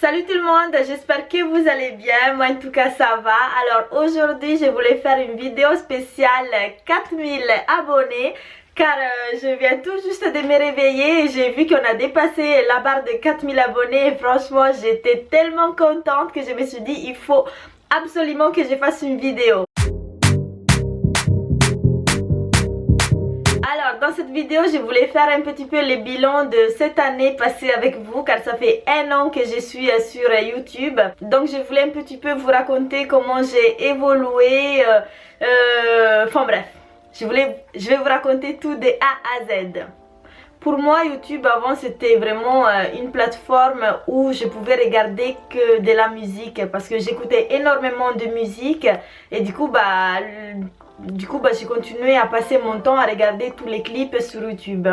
Salut tout le monde, j'espère que vous allez bien, moi en tout cas ça va. Alors aujourd'hui je voulais faire une vidéo spéciale 4000 abonnés car je viens tout juste de me réveiller et j'ai vu qu'on a dépassé la barre de 4000 abonnés et franchement j'étais tellement contente que je me suis dit il faut absolument que je fasse une vidéo. Alors dans cette vidéo je voulais faire un petit peu le bilan de cette année passée avec vous car ça fait un an que je suis sur YouTube. Donc je voulais un petit peu vous raconter comment j'ai évolué, enfin bref, je vais vous raconter tout de A à Z. Pour moi YouTube avant c'était vraiment une plateforme où je pouvais regarder que de la musique parce que j'écoutais énormément de musique et du coup j'ai continué à passer mon temps à regarder tous les clips sur YouTube.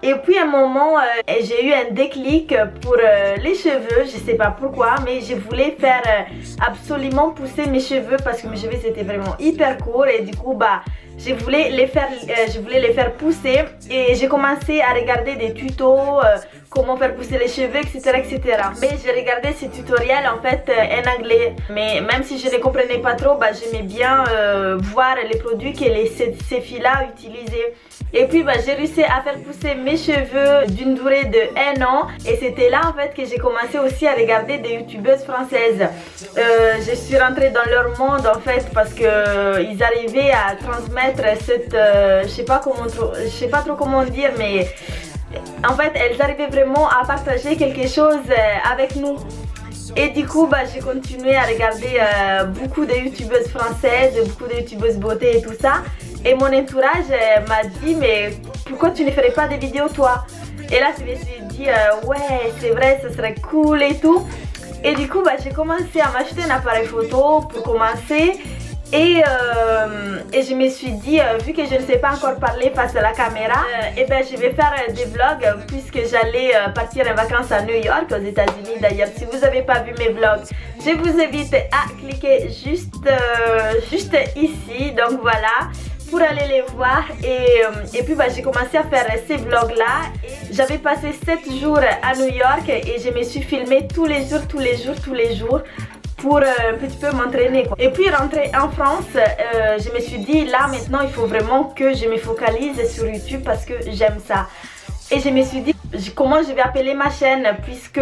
Et puis à un moment j'ai eu un déclic pour les cheveux, je sais pas pourquoi mais je voulais faire absolument pousser mes cheveux parce que mes cheveux c'était vraiment hyper court et du coup je voulais les faire pousser et j'ai commencé à regarder des tutos comment faire pousser les cheveux etc. Mais j'ai regardé ces tutoriels en fait en anglais, mais même si je ne comprenais pas trop j'aimais bien voir les produits que ces filles-là utilisaient. Et puis j'ai réussi à faire pousser mes cheveux d'une durée de 1 an et c'était là en fait que j'ai commencé aussi à regarder des youtubeuses françaises. Je suis rentrée dans leur monde en fait parce que ils arrivaient à transmettre cette je sais pas trop comment dire, mais en fait elles arrivaient vraiment à partager quelque chose avec nous. Et du coup j'ai continué à regarder beaucoup de youtubeuses françaises, beaucoup de youtubeuses beauté et tout ça. Et mon entourage m'a dit mais pourquoi tu ne ferais pas des vidéos toi? Et là je me suis dit ouais c'est vrai, ce serait cool et tout. Et du coup j'ai commencé à m'acheter un appareil photo pour commencer. Et je me suis dit vu que je ne sais pas encore parler face à la caméra, je vais faire des vlogs puisque j'allais partir en vacances à New York aux États-Unis. D'ailleurs si vous n'avez pas vu mes vlogs je vous invite à cliquer juste ici, donc voilà, pour aller les voir. Et puis j'ai commencé à faire ces vlogs là. J'avais passé 7 jours à New York et je me suis filmée tous les jours pour un petit peu m'entraîner. Et puis rentrer en France, je me suis dit là maintenant il faut vraiment que je me focalise sur YouTube parce que j'aime ça. Et je me suis dit comment je vais appeler ma chaîne puisque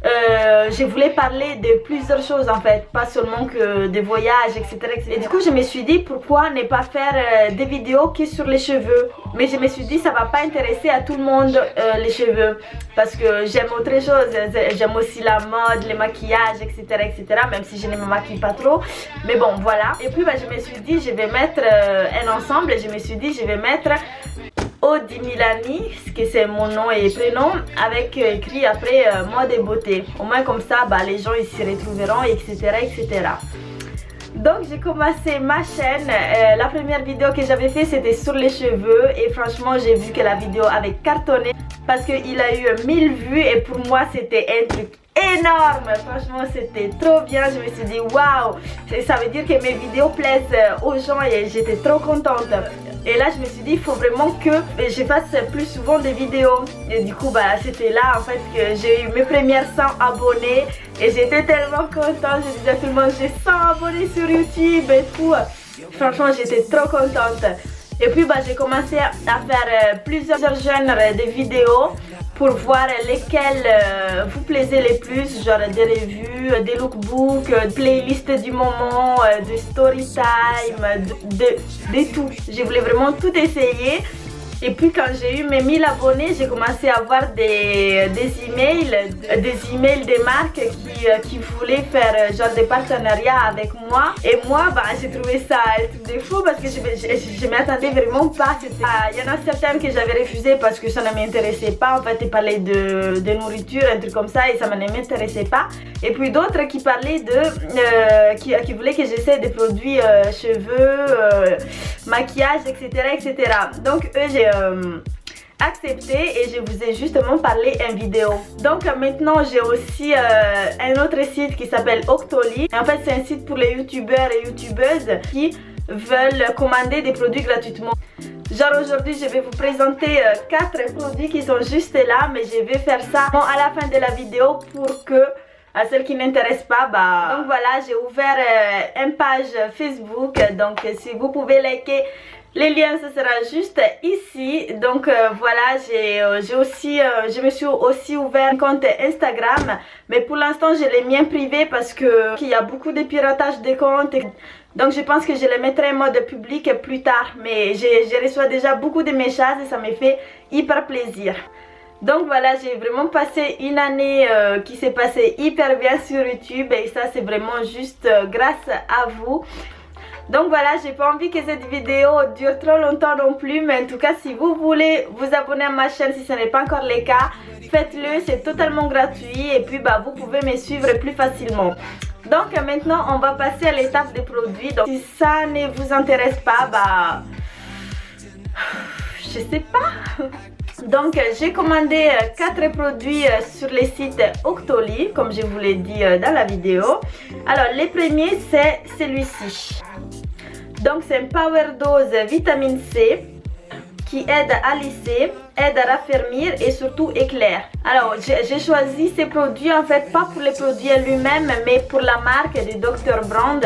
je voulais parler de plusieurs choses en fait, pas seulement que des voyages etc. Et du coup je me suis dit pourquoi ne pas faire des vidéos que sur les cheveux. Mais je me suis dit ça va pas intéresser à tout le monde les cheveux parce que j'aime autre chose, j'aime aussi la mode, les maquillages etc. Même si je ne me maquille pas trop, mais bon voilà. Et puis je me suis dit je vais mettre un ensemble, je me suis dit je vais mettre Odi Milani, que c'est mon nom et prénom, avec écrit après mode et beauté. Au moins comme ça les gens ils s'y retrouveront etc. Donc j'ai commencé ma chaîne, la première vidéo que j'avais fait c'était sur les cheveux et franchement j'ai vu que la vidéo avait cartonné parce qu'il a eu 1000 vues et pour moi c'était un truc énorme. Franchement c'était trop bien, je me suis dit waouh, ça veut dire que mes vidéos plaisent aux gens et j'étais trop contente. Et là je me suis dit il faut vraiment que je fasse plus souvent des vidéos. Et du coup c'était là en fait que j'ai eu mes premières 100 abonnés et j'étais tellement contente. Je disais à tout le monde j'ai 100 abonnés sur YouTube et tout. Franchement j'étais trop contente. Et puis j'ai commencé à faire plusieurs genres de vidéos pour voir lesquelles vous plaisez les plus, genre des revues, des lookbooks, playlists du moment, de story time, de tout. Je voulais vraiment tout essayer. Et puis quand j'ai eu mes 1000 abonnés, j'ai commencé à avoir des emails des marques qui voulaient faire genre des partenariats avec moi. Et moi j'ai trouvé ça un truc de fou parce que je m'attendais vraiment pas. Il y en a certaines que j'avais refusé parce que ça ne m'intéressait pas. En fait ils parlaient de nourriture, un truc comme ça et ça ne m'intéressait pas. Et puis d'autres qui parlaient qui voulaient que j'essaie des produits cheveux, maquillage etc. Donc eux j'ai accepté et je vous ai justement parlé en vidéo. Donc maintenant j'ai aussi un autre site qui s'appelle Octoly. En fait c'est un site pour les youtubeurs et youtubeuses qui veulent commander des produits gratuitement. Genre aujourd'hui je vais vous présenter 4 produits qui sont juste là, mais je vais faire ça à la fin de la vidéo pour que À celles qui n'intéressent pas, donc voilà, j'ai ouvert une page Facebook. Donc si vous pouvez liker les liens, ce sera juste ici. Donc voilà, je me suis aussi ouvert un compte Instagram, mais pour l'instant je l'ai mis en privé parce que il y a beaucoup de piratage de comptes. Donc je pense que je les mettrai en mode public plus tard, mais je reçois déjà beaucoup de messages et ça me fait hyper plaisir. Donc voilà, j'ai vraiment passé une année qui s'est passée hyper bien sur YouTube, et ça c'est vraiment juste grâce à vous. Donc voilà, j'ai pas envie que cette vidéo dure trop longtemps non plus, mais en tout cas si vous voulez vous abonner à ma chaîne si ce n'est pas encore le cas, faites-le, c'est totalement gratuit, et puis vous pouvez me suivre plus facilement. Donc maintenant on va passer à l'étape des produits. Donc si ça ne vous intéresse pas, je sais pas. Donc j'ai commandé 4 produits sur le site Octoly, comme je vous l'ai dit dans la vidéo. Alors le premier c'est celui-ci. Donc c'est un Power Dose vitamine C qui aide à lisser, aide à raffermir et surtout éclaire. Alors j'ai choisi ces produits en fait pas pour les produits lui-même, mais pour la marque de Dr. Brand,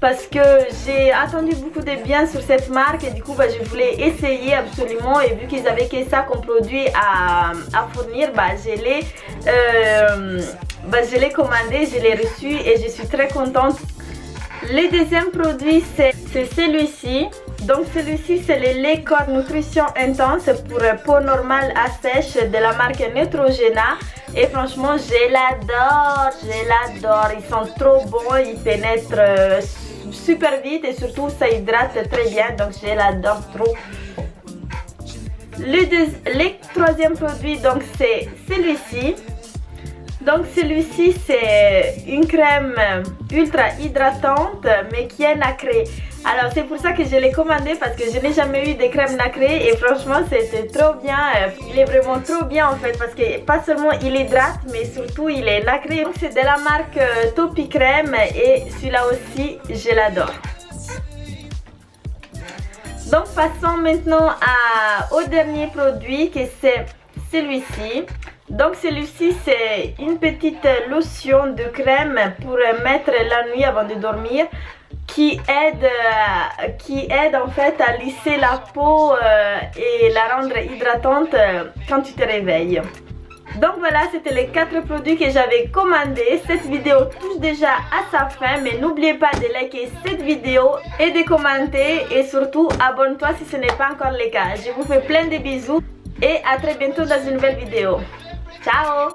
parce que j'ai attendu beaucoup de bien sur cette marque et du coup je voulais essayer absolument, et vu qu'ils avaient que ça comme produit à fournir, je l'ai commandé, je l'ai reçu et je suis très contente. Le deuxième produit c'est celui-ci. Donc celui-ci c'est le lait corps nutrition intense pour peau normale à sèche de la marque Neutrogena, et franchement je l'adore, ils sont trop bons, ils pénètrent super vite et surtout ça hydrate très bien, donc je l'adore trop. Le troisième produit donc c'est celui-ci. Donc celui-ci c'est une crème ultra hydratante mais qui est nacrée. Alors c'est pour ça que je l'ai commandé, parce que je n'ai jamais eu de crème nacrée et franchement c'était trop bien. Il est vraiment trop bien en fait, parce que pas seulement il hydrate mais surtout il est nacré. Donc c'est de la marque Topi Crème et celui-là aussi je l'adore. Donc passons maintenant au dernier produit, que c'est celui-ci. Donc celui-ci c'est une petite lotion de crème pour mettre la nuit avant de dormir, qui aide en fait à lisser la peau et la rendre hydratante quand tu te réveilles. Donc voilà, c'était les 4 produits que j'avais commandés. Cette vidéo touche déjà à sa fin, mais n'oubliez pas de liker cette vidéo et de commenter, et surtout abonne-toi si ce n'est pas encore le cas. Je vous fais plein de bisous et à très bientôt dans une nouvelle vidéo. Ciao!